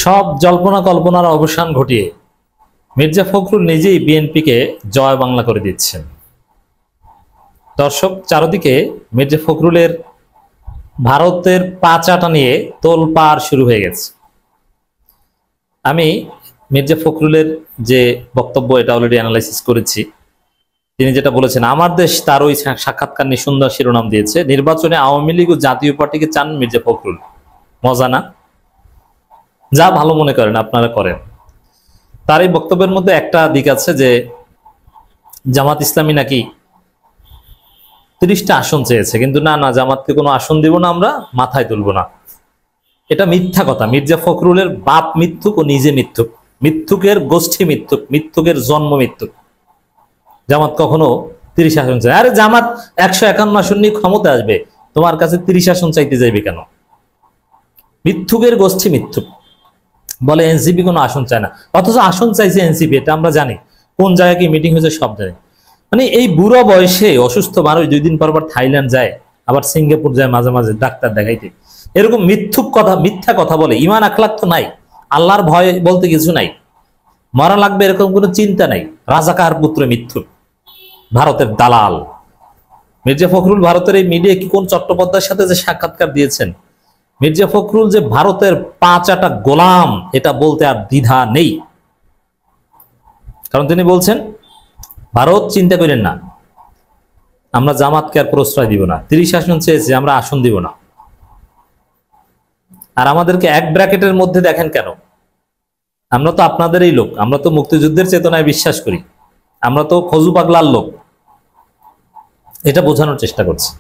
সব জল্পনা কল্পনার অবসান ঘটিয়ে মির্জা ফখরুল নিজেই বিএনপিকে জয় বাংলা করে দিচ্ছেন। দর্শক, চারদিকে মির্জা ফখরুলের ভারতের পাচাটা নিয়ে তোলপাড় শুরু হয়ে গেছে। আমি মির্জা ফখরুলের যে বক্তব্য এটা অলরেডি অ্যানালাইসিস করেছি। তিনি যেটা বলেছেন, আমার দেশ, তার ওই সাক্ষাৎকার নিয়ে সুন্দর শিরোনাম দিয়েছে, নির্বাচনে আওয়ামী লীগ ও জাতীয় পার্টিকে চান মির্জা ফখরুল। মজা না? যা ভালো মনে করেন আপনারা করেন। তার এই বক্তব্যের মধ্যে একটা দিক আছে যে জামাত ইসলামী নাকি 30টা আসন চেয়েছে, কিন্তু না, জামাতকে কোনো আসন দিব না, আমরা মাথায় তুলব না। এটা মিথ্যা কথা। মির্জা ফখরুলের বাপ মিথ্যুক ও নিজে মিথ্যুক, মিথ্যুকের গোষ্ঠী মিথ্যুক, মিথ্যুকের জন্ম মিথ্যুক। জামাত কখনো 30 আসন চায়? আরে জামাত 151 আসন নিয়ে ক্ষমতা আসবে, তোমার কাছে 30 আসন চাইতে যাইবে কেন? মিথ্যুকের গোষ্ঠী মিথ্যুক। বলে এনসিপি কোনো আসন চায় না, অথচ আসন চাইছে এনসিপি। এটা আমরা জানি, কোন জায়গায় কি মিটিং হয়েছে সব জানি। মানে এই বুড়ো বয়সে অসুস্থ মানুষ 2 দিন পর থাইল্যান্ড যায়, আবার সিঙ্গাপুর যায় মাঝে মাঝে ডাক্তার দেখাইতে। এরকম মিথ্যুক কথা, মিথ্যা কথা বলে। ইমান আখলাক তো নাই, আল্লাহর ভয় বলতে কিছু নাই, মরা লাগবে এরকম কোনো চিন্তা নাই। রাজাকার পুত্র মিথ্যুক, ভারতের দালাল মির্জা ফখরুল। ভারতের এই মিডিয়া কি কোন চট্টোপাধ্যায়ের সাথে যে সাক্ষাৎকার দিয়েছেন, মির্জা ফখরুল যে ভারতের পাঁচাটা গোলাম, এটা বলতে আর দ্বিধা নেই। কারণ তিনি বলছেন, ভারত চিন্তা করেন না, আমরা জামাতকে আর প্রশ্রয় দিব না। 30 আসন চেয়েছে, আমরা আসন দিব না। আর আমাদেরকে এক ব্র্যাকেটের মধ্যে দেখেন কেন? আমরা তো আপনাদেরই লোক, আমরা তো মুক্তিযুদ্ধের চেতনায় বিশ্বাস করি, আমরা তো খজু পাগলার লোক। এটা বোঝানোর চেষ্টা করছি।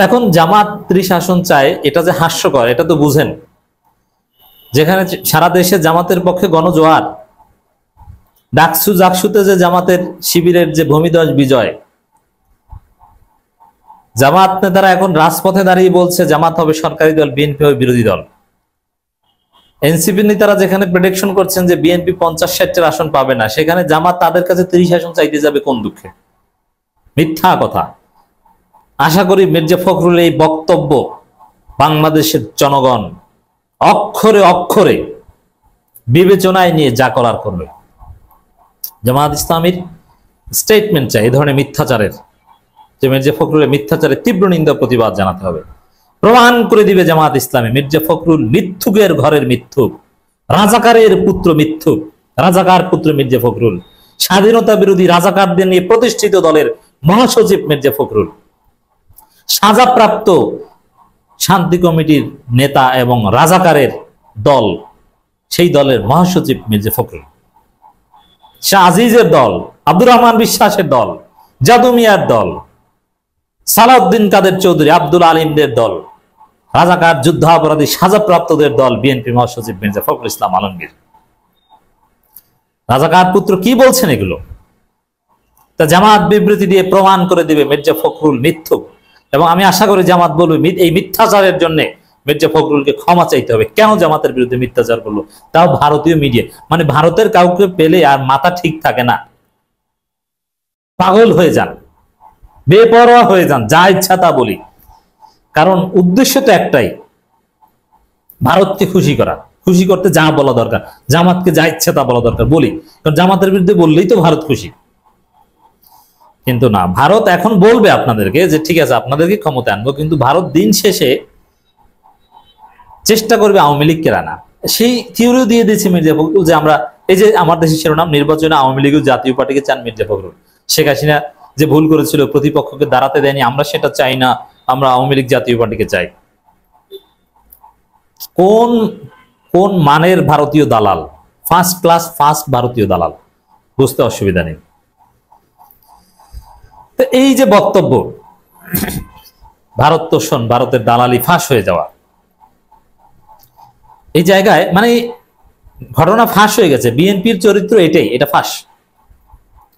এখন জামাত 30 আসন চায়, এটা যে হাস্যকর এটা তো বুঝেন। যেখানে সারা দেশে জামাতের পক্ষে গণজোয়ার, ডাকসু জাকসুতে যে জামাতের শিবিরের যে ভূমিধ্বস বিজয়, জামাত নেতারা এখন রাজপথে দাঁড়িয়ে বলছে জামাত হবে সরকারি দল, বিএনপি হবে বিরোধী দল। এনসিপি নেতারা যেখানে প্রেডিকশন করছেন যে বিএনপি 50-60 আসন পাবে না, সেখানে জামাত তাদের কাছে 30 আসন চাইতে যাবে কোন দুঃখে? মিথ্যা কথা। আশা করি মির্জা ফখরুল এই বক্তব্য বাংলাদেশের জনগণ অক্ষরে অক্ষরে বিবেচনায় নিয়ে যা করার করবে। জামাত ইসলামীর স্টেটমেন্ট চাই এই ধরনের মিথ্যাচারের, যে মির্জা ফখরুলের মিথ্যাচারের তীব্র নিন্দা প্রতিবাদ জানাতে হবে। প্রমাণ করে দিবে জামাত ইসলামী মির্জা ফখরুল মিথ্যুকের ঘরের মিথ্যুক, রাজাকারের পুত্র মিথ্যুক, রাজাকার পুত্র মির্জা ফখরুল, স্বাধীনতা বিরোধী রাজাকারদের নিয়ে প্রতিষ্ঠিত দলের মহাসচিব মির্জা ফখরুল, সাজাপ্রাপ্ত শান্তি কমিটির নেতা এবং রাজাকারের দল, সেই দলের মহাসচিব মির্জা ফখরুল, শাহ আজিজের দল, আব্দুর রহমান বিশ্বাসের দল, জাদু মিয়ার দল, সালাউদ্দিন কাদের চৌধুরী, আব্দুল আলিমদের দল, রাজাকার যুদ্ধাপরাধী সাজাপ্রাপ্তদের দল বিএনপি মহাসচিব মির্জা ফখরুল ইসলাম আলমগীর। রাজাকার পুত্র কি বলছেন এগুলো? তা জামাত বিবৃতি দিয়ে প্রমাণ করে দিবে মির্জা ফখরুল মিথ্যুক। এবং আমি আশা করি জামাত বলবে এই মিথ্যাচারের জন্য মির্জা ফখরুলকে ক্ষমা চাইতে হবে। কেন জামাতের বিরুদ্ধে মিথ্যাচার করলো, তাও ভারতীয় মিডিয়া। মানে ভারতের কাউকে পেলে আর মাথা ঠিক থাকে না, পাগল হয়ে যান, বেপরোয়া হয়ে যান, যা ইচ্ছা তা বলি। কারণ উদ্দেশ্য তো একটাই, ভারতকে খুশি করা। খুশি করতে যা বলা দরকার, জামাতকে যা ইচ্ছা তা বলা দরকার বলি, কারণ জামাতের বিরুদ্ধে বললেই তো ভারত খুশি। কিন্তু না, ভারত এখন বলবে আপনাদেরকে যে ঠিক আছে আপনাদেরকে ক্ষমতা আনবো, কিন্তু ভারত দিন শেষে চেষ্টা করবে আওয়ামী লীগকে আনা। সেই থিওরিও দিয়ে দিয়েছে মির্জা ফখরুল যে আমরা, এই যে আমার দেশের শিরোনাম, নির্বাচনে আওয়ামী লীগ ও জাতীয় পার্টিকে চান মির্জা ফখরুল। শেখ হাসিনা যে ভুল করেছিল, প্রতিপক্ষকে দাঁড়াতে দেয়নি, আমরা সেটা চাই না, আমরা আওয়ামী লীগ জাতীয় পার্টিকে চাই। কোন কোন মানের ভারতীয় দালাল, ফার্স্ট ক্লাস ফার্স্ট ভারতীয় দালাল, বুঝতে অসুবিধা নেই। তো এই যে বক্তব্য, ভারত তোষণ, ভারতের দালালি ফাঁস হয়ে যাওয়া, এই জায়গায় মানে ঘটনা ফাঁস হয়ে গেছে। বিএনপির চরিত্র এটাই, এটা ফাঁস,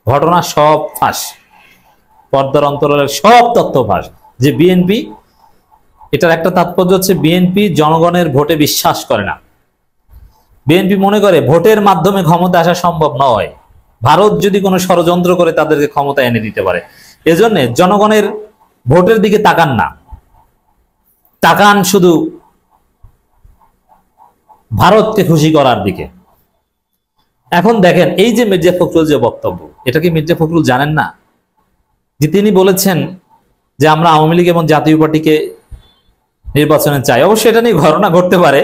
ঘটনা সব ফাঁস, পর্দার অন্তরালের সব তথ্য ফাঁস। যে বিএনপি, এটার একটা তাৎপর্য হচ্ছে বিএনপি জনগণের ভোটে বিশ্বাস করে না। বিএনপি মনে করে ভোটের মাধ্যমে ক্ষমতা আসা সম্ভব নয়, ভারত যদি কোনো ষড়যন্ত্র করে তাদেরকে ক্ষমতা এনে দিতে পারে। এজন্য জনগণের ভোটের দিকে তাকান না, তাকান শুধু ভারতকে খুশি করার দিকে। এখন দেখেন এই যে মির্জা ফখরুল যে বক্তব্য, এটা কি মির্জা ফখরুল জানেন না যে তিনি বলেছেন যে আমরা আওয়ামী লীগ এবং জাতীয় পার্টিকে নির্বাচনে চাই? অবশ্যই এটা নিয়ে ঘটনা ঘটতে পারে।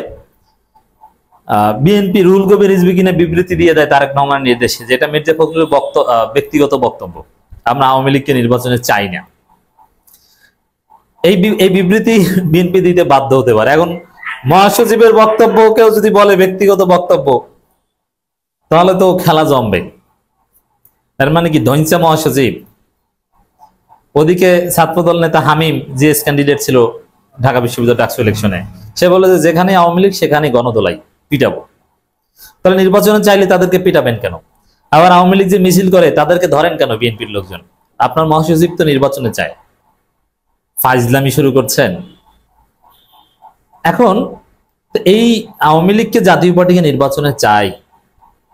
বিএনপি রুহুল কবির রিজভী কিনা বিবৃতি দিয়ে দেয় তারেক রহমানের নির্দেশে, যেটা মির্জা ফখরুলের ব্যক্তিগত বক্তব্য, আমরা আওয়ামী লীগকে নির্বাচনে চাই না। এই বিবৃতি বিএনপি দিতে বাধ্য হতে পারে। এখন মহাসচিবের বক্তব্য কেউ যদি বলে ব্যক্তিগত বক্তব্য, তাহলে তো খেলা জমবে। এর মানে কি ধৈঞ্চা মহাসচিব? ওদিকে ছাত্রদল নেতা হামিম জিএস ক্যান্ডিডেট ছিল ঢাকা বিশ্ববিদ্যালয় ডাকসু ইলেকশনে, সে বলে যে যেখানে আওয়ামী লীগ সেখানে গণদোলাই পিটাবো। তাহলে নির্বাচনে চাইলে তাদেরকে পিটাবেন কেন? আবার আওয়ামী লীগ যে মিছিল করে তাদেরকে ধরেন কেন বিএনপির লোকজন? আপনার মহাসচিব তো নির্বাচনে চায়, ফাইজলামি শুরু করছেন। এখন এই আওয়ামী লীগকে জাতীয় পার্টিকে নির্বাচনে চাই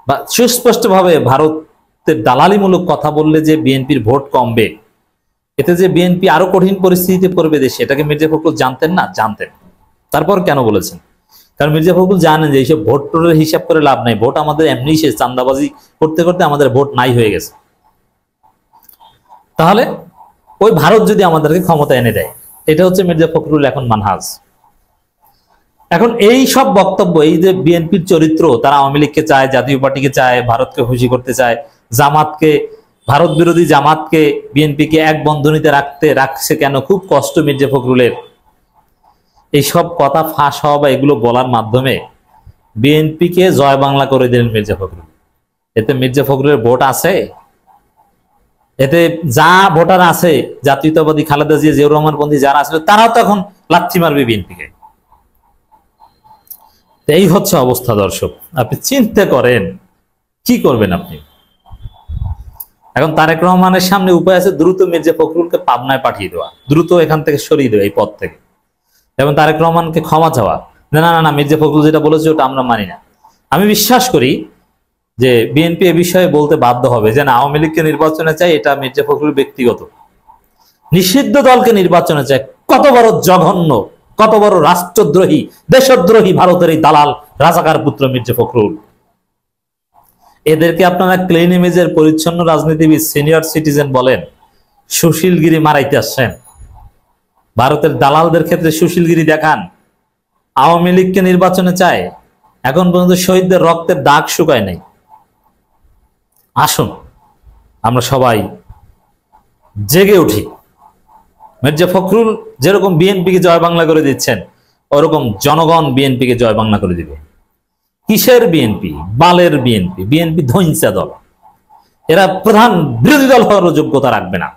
বা সুস্পষ্টভাবে ভারতের দালালিমূলক কথা বললে যে বিএনপির ভোট কমবে, এতে যে বিএনপি আরো কঠিন পরিস্থিতিতে পড়বে দেশে, এটাকে মির্জা ফখরুল জানতেন না? জানতেন। তারপর কেন বলেছেন? কারণ মির্জা ফখরুল জানেন যে এইসব ভোট টোটের হিসাব করে লাভ নাই, ভোট আমাদের এমনি শেষ, চান্দাবাজি করতে করতে আমাদের ভোট নাই হয়ে গেছে। তাহলে ওই ভারত যদি আমাদেরকে ক্ষমতা এনে দেয়, এটা হচ্ছে মির্জা ফখরুল এখন মানহাজ। এখন এই সব বক্তব্য, এই যে বিএনপির চরিত্র, তারা আওয়ামী লীগকে চায়, জাতীয় পার্টিকে চায়, ভারতকে খুশি করতে চায়, জামাতকে, ভারত বিরোধী জামাতকে বিএনপিকে এক বন্ধনীতে রাখছে কেন, খুব কষ্ট মির্জা ফখরুলের। এইসব কথা ফাঁস হওয়া বা এগুলো বলার মাধ্যমে বিএনপিকে জয় বাংলা করে দিলেন মির্জা ফখরুল। এতে মির্জা ফখরুলের ভোট আছে? এতে যা ভোটার আছে, জাতীয়তাবাদী খালেদা জিয়া, জিয়াউর রহমান পন্থী যারা আসলে, তারাও তো এখন লাথি মারবে বিএনপিকে। এই হচ্ছে অবস্থা। দর্শক, আপনি চিন্তা করেন কি করবেন আপনি। এখন তারেক রহমানের সামনে উপায় আছে দ্রুত মির্জা ফখরুলকে পাবনায় পাঠিয়ে দেওয়া, দ্রুত এখান থেকে সরিয়ে দেওয়া এই পদ থেকে, এবং তারেক রহমানকে ক্ষমা চাওয়া, না না না মির্জা ফখরুল যেটা বলেছে ওটা আমরা মানি না। আমি বিশ্বাস করি যে বিএনপি এ বিষয়ে বলতে বাধ্য হবে যে না, আওয়ামী লীগকে নির্বাচনে চাই, এটা মির্জা ফখরুল ব্যক্তিগত। নিষিদ্ধ দলকে নির্বাচনে চায়, কত বড় জঘন্য, কত বড় রাষ্ট্রদ্রোহী, দেশদ্রোহী ভারতের এই দালাল রাজাকার পুত্র মির্জা ফখরুল। এদেরকে আপনারা ক্লিন ইমেজের পরিচ্ছন্ন রাজনীতিবিদ, সিনিয়র সিটিজেন বলেন, সুশীলগিরি মারাইতে আসছেন। ভারতের দালালদের ক্ষেত্রে সুশীলগিরি দেখান। আওয়ামী লীগকে নির্বাচনে চায়, এখন পর্যন্ত শহীদদের রক্তের দাগ শুকায় নাই। আসুন আমরা সবাই জেগে উঠি। মির্জা ফখরুল যেরকম বিএনপিকে জয় বাংলা করে দিচ্ছেন, ওরকম জনগণ বিএনপিকে জয় বাংলা করে দিবে। কিসের বিএনপি? বালের বিএনপি। বিএনপি ধৈঞ্চা দল, এরা প্রধান বিরোধী দল হওয়ার যোগ্যতা রাখবে না।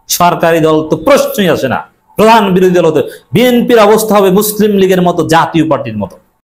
সরকারি দল তো প্রশ্নই আসে না, প্রধান বিরোধী দল হতে। বিএনপির অবস্থা হবে মুসলিম লীগের মতো, জাতীয় পার্টির মতো।